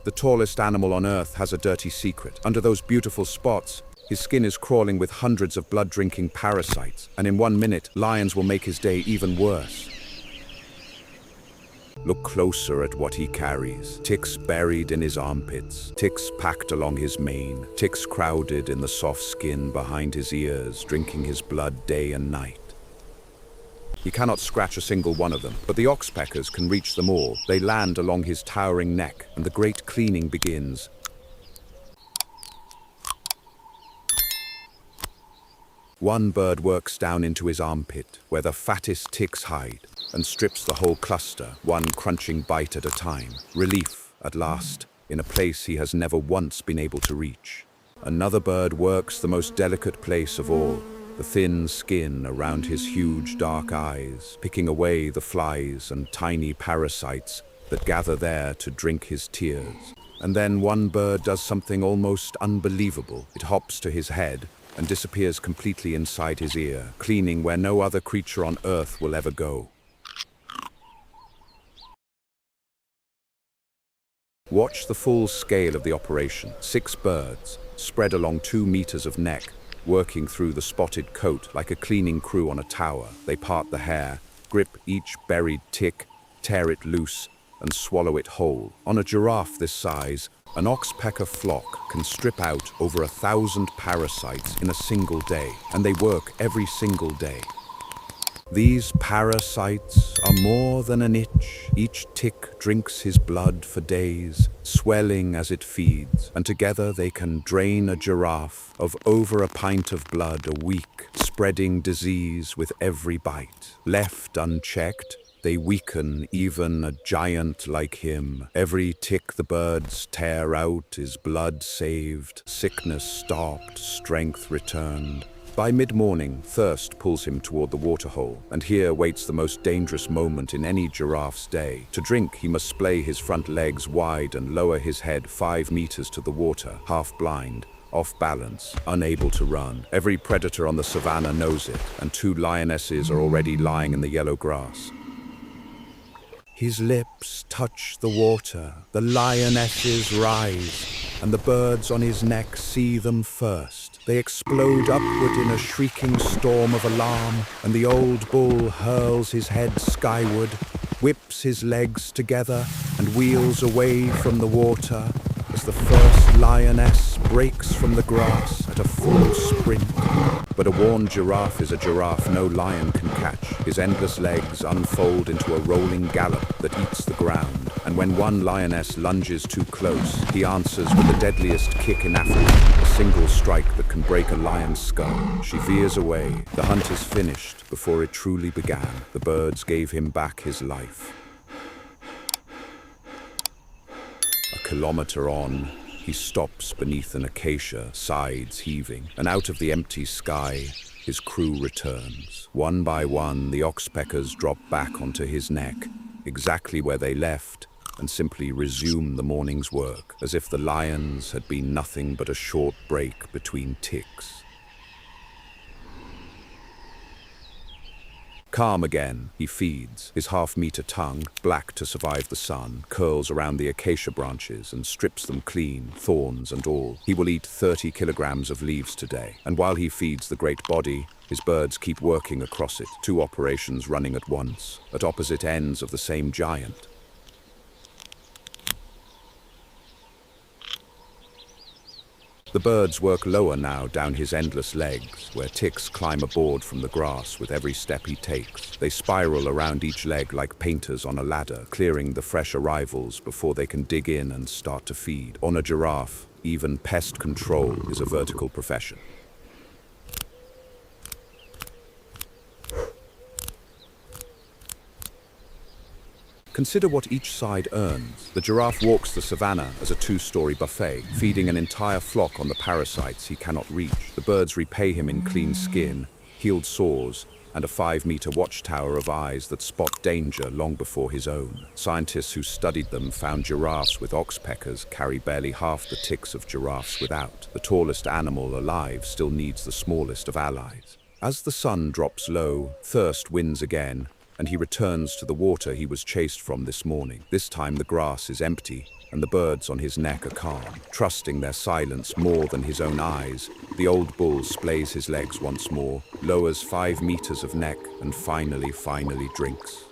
The tallest animal on Earth has a dirty secret. Under those beautiful spots, his skin is crawling with hundreds of blood-drinking parasites, and in 1 minute, lions will make his day even worse. Look closer at what he carries. Ticks buried in his armpits, ticks packed along his mane, ticks crowded in the soft skin behind his ears, drinking his blood day and night. He cannot scratch a single one of them, but the oxpeckers can reach them all. They land along his towering neck, and the great cleaning begins. One bird works down into his armpit, where the fattest ticks hide, and strips the whole cluster, one crunching bite at a time. Relief, at last, in a place he has never once been able to reach. Another bird works the most delicate place of all, the thin skin around his huge dark eyes, picking away the flies and tiny parasites that gather there to drink his tears. And then one bird does something almost unbelievable. It hops to his head and disappears completely inside his ear, cleaning where no other creature on Earth will ever go. Watch the full scale of the operation. 6 birds, spread along 2 meters of neck, working through the spotted coat like a cleaning crew on a tower. They part the hair, grip each buried tick, tear it loose, and swallow it whole. On a giraffe this size, an oxpecker flock can strip out over 1,000 parasites in a single day, and they work every single day. These parasites are more than an itch. Each tick drinks his blood for days, swelling as it feeds, and together they can drain a giraffe of over a pint of blood a week, spreading disease with every bite. Left unchecked, they weaken even a giant like him. Every tick the birds tear out is blood saved, sickness stopped, strength returned. By mid-morning, thirst pulls him toward the waterhole, and here waits the most dangerous moment in any giraffe's day. To drink, he must splay his front legs wide and lower his head 5 meters to the water, half blind, off balance, unable to run. Every predator on the savannah knows it, and 2 lionesses are already lying in the yellow grass. His lips touch the water, the lionesses rise, and the birds on his neck see them first. They explode upward in a shrieking storm of alarm, and the old bull hurls his head skyward, whips his legs together, and wheels away from the water as the first lioness breaks from the grass at a full sprint. But a worn giraffe is a giraffe no lion can catch. His endless legs unfold into a rolling gallop that eats the ground, and when one lioness lunges too close, he answers with the deadliest kick in Africa, a single strike that can break a lion's skull. She veers away. The hunt is finished before it truly began. The birds gave him back his life. A kilometer on, he stops beneath an acacia, sides heaving, and out of the empty sky, his crew returns. One by one, the oxpeckers drop back onto his neck, exactly where they left, and simply resume the morning's work, as if the lions had been nothing but a short break between ticks. Calm again, he feeds. His half-meter tongue, black to survive the sun, curls around the acacia branches and strips them clean, thorns and all. He will eat 30 kilograms of leaves today, and while he feeds the great body, his birds keep working across it, 2 operations running at once, at opposite ends of the same giant. The birds work lower now down his endless legs, where ticks climb aboard from the grass with every step he takes. They spiral around each leg like painters on a ladder, clearing the fresh arrivals before they can dig in and start to feed. On a giraffe, even pest control is a vertical profession. Consider what each side earns. The giraffe walks the savannah as a 2-story buffet, feeding an entire flock on the parasites he cannot reach. The birds repay him in clean skin, healed sores, and a 5-meter watchtower of eyes that spot danger long before his own. Scientists who studied them found giraffes with oxpeckers carry barely half the ticks of giraffes without. The tallest animal alive still needs the smallest of allies. As the sun drops low, thirst wins again, and he returns to the water he was chased from this morning. This time the grass is empty, and the birds on his neck are calm, trusting their silence more than his own eyes. The old bull splays his legs once more, lowers 5 meters of neck, and finally drinks.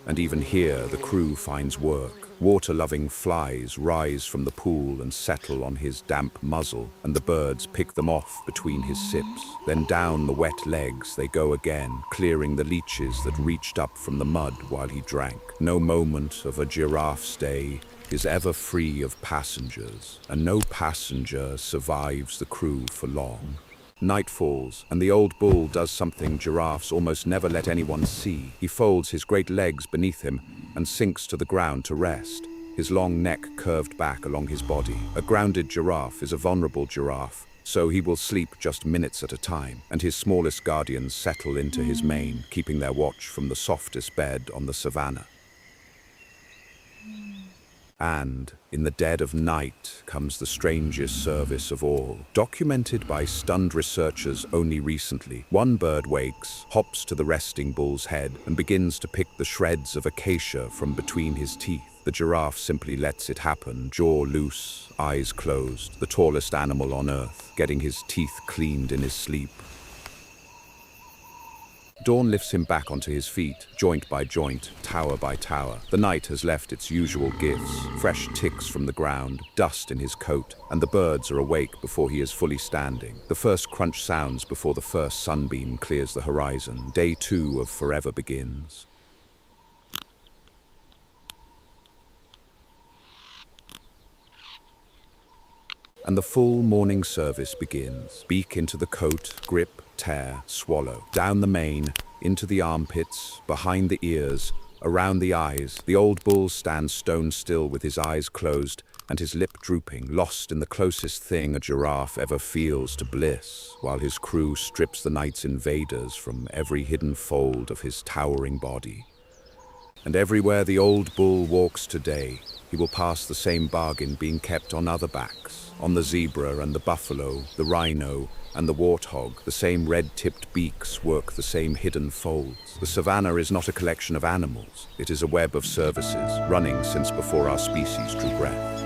And even here, the crew finds work. Water-loving flies rise from the pool and settle on his damp muzzle, and the birds pick them off between his sips. Then down the wet legs they go again, clearing the leeches that reached up from the mud while he drank. No moment of a giraffe's day is ever free of passengers, and no passenger survives the crew for long. Night falls, and the old bull does something giraffes almost never let anyone see. He folds his great legs beneath him and sinks to the ground to rest, his long neck curved back along his body. A grounded giraffe is a vulnerable giraffe, so he will sleep just minutes at a time, and his smallest guardians settle into his mane, keeping their watch from the softest bed on the savannah. And in the dead of night comes the strangest service of all. Documented by stunned researchers only recently, one bird wakes, hops to the resting bull's head, and begins to pick the shreds of acacia from between his teeth. The giraffe simply lets it happen, jaw loose, eyes closed, the tallest animal on earth, getting his teeth cleaned in his sleep. Dawn lifts him back onto his feet, joint by joint, tower by tower. The night has left its usual gifts, fresh ticks from the ground, dust in his coat, and the birds are awake before he is fully standing. The first crunch sounds before the first sunbeam clears the horizon. Day 2 of forever begins. And the full morning service begins. Beak into the coat, grip, tear, swallow. Down the mane, into the armpits, behind the ears, around the eyes. The old bull stands stone still with his eyes closed and his lip drooping, lost in the closest thing a giraffe ever feels to bliss, while his crew strips the night's invaders from every hidden fold of his towering body. And everywhere the old bull walks today, he will pass the same bargain being kept on other backs. On the zebra and the buffalo, the rhino and the warthog, the same red-tipped beaks work the same hidden folds. The savannah is not a collection of animals. It is a web of services, running since before our species drew breath.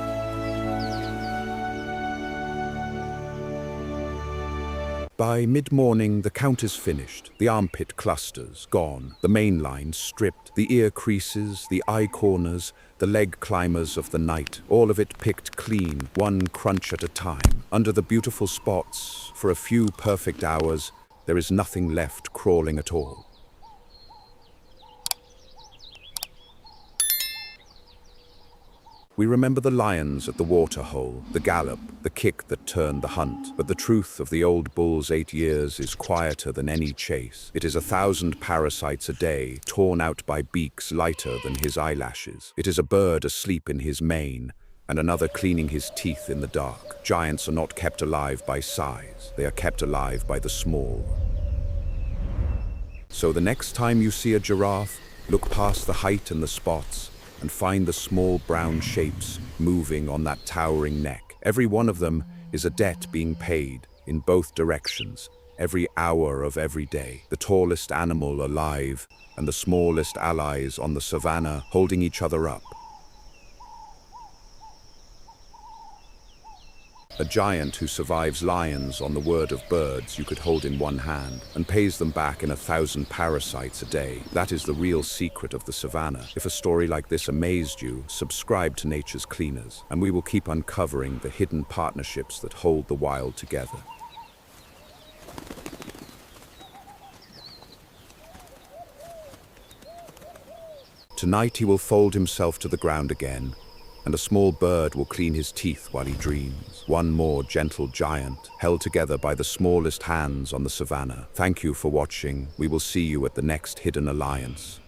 By mid-morning, the count is finished. The armpit clusters, gone. The main line stripped. The ear creases, the eye corners, the leg climbers of the night. All of it picked clean, one crunch at a time. Under the beautiful spots, for a few perfect hours, there is nothing left crawling at all. We remember the lions at the waterhole, the gallop, the kick that turned the hunt. But the truth of the old bull's 8 years is quieter than any chase. It is 1,000 parasites a day, torn out by beaks lighter than his eyelashes. It is a bird asleep in his mane, and another cleaning his teeth in the dark. Giants are not kept alive by size. They are kept alive by the small. So the next time you see a giraffe, look past the height and the spots, and find the small brown shapes moving on that towering neck. Every one of them is a debt being paid in both directions, every hour of every day. The tallest animal alive and the smallest allies on the savannah holding each other up. A giant who survives lions on the word of birds you could hold in one hand and pays them back in 1,000 parasites a day. That is the real secret of the savannah. If a story like this amazed you, subscribe to Nature's Cleaners, and we will keep uncovering the hidden partnerships that hold the wild together. Tonight he will fold himself to the ground again, and a small bird will clean his teeth while he dreams. One more gentle giant, held together by the smallest hands on the savannah. Thank you for watching. We will see you at the next Hidden Alliance.